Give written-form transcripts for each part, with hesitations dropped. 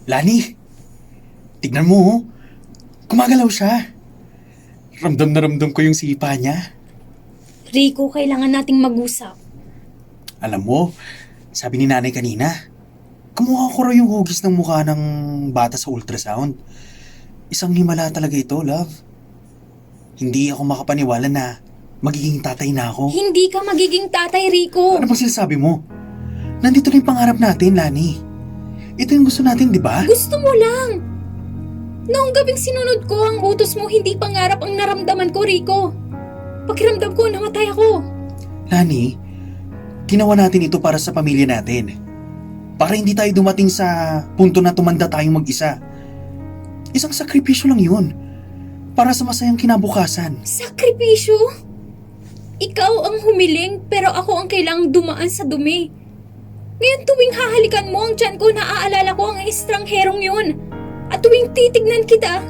Lani, tignan mo oh. Gumagalaw siya. Ramdam na ramdam ko yung sipa niya. Rico, kailangan nating mag-usap. Alam mo, sabi ni nanay kanina, kamukha ko raw yung hugis ng mukha ng bata sa ultrasound. Isang himala talaga ito, love. Hindi ako makapaniwala na magiging tatay na ako. Hindi ka magiging tatay, Rico. Ano bang sinasabi mo? Nandito na yung pangarap natin, Lani. Ito yung gusto natin, di ba? Gusto mo lang. Noong gabing sinunod ko ang utos mo, hindi pangarap ang naramdaman ko, Rico. Pakiramdam ko, namatay ako. Lani, ginawa natin ito para sa pamilya natin. Para hindi tayo dumating sa punto na tumanda tayong mag-isa. Isang sakripisyo lang yun. Para sa masayang kinabukasan. Sakripisyo? Ikaw ang humiling, pero ako ang kailangang dumaan sa dumi. Ngayon tuwing hahalikan mo ang tiyan ko, naaalala ko ang estrangherong yun. At tuwing titignan kita,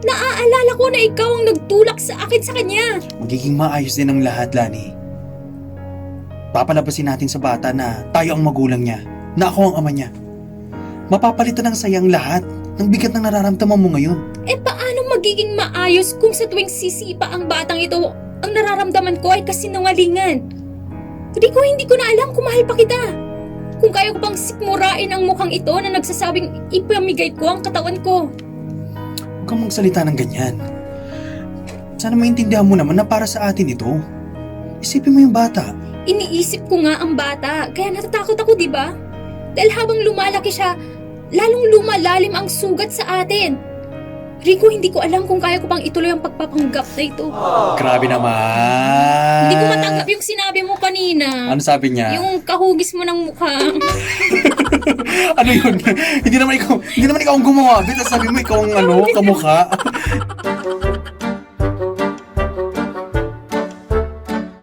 naaalala ko na ikaw ang nagtulak sa akin sa kanya. Magiging maayos din ang lahat, Lani. Papalabasin natin sa bata na tayo ang magulang niya, na ako ang ama niya. Mapapalitan ng sayang lahat ng bigat ng nararamdaman mo ngayon. Eh paano magiging maayos kung sa tuwing sisipa ang batang ito, ang nararamdaman ko ay kasinungalingan? Rico, hindi ko na alam kung mahal pa kita. Kung kaya ko pang sikmurain ang mukhang ito na nagsasabing ipamigay ko ang katawan ko. Huwag kang magsalita ng ganyan. Sana maintindihan mo naman na para sa atin ito. Isipin mo yung bata. Iniisip ko nga ang bata, kaya natatakot ako, di ba? Dahil habang lumalaki siya, lalong lumalalim ang sugat sa atin. Rico, hindi ko alam kung kaya ko pang ituloy ang pagpapanggap na ito. Grabe naman. Hindi ko matanggap yung sinabi mo kanina. Ano sabi niya? Yung kahugis mo ng mukha. Ano yun? Hindi naman ikaw ang gumawa. Bita sabi mo ikaw ang kamukha.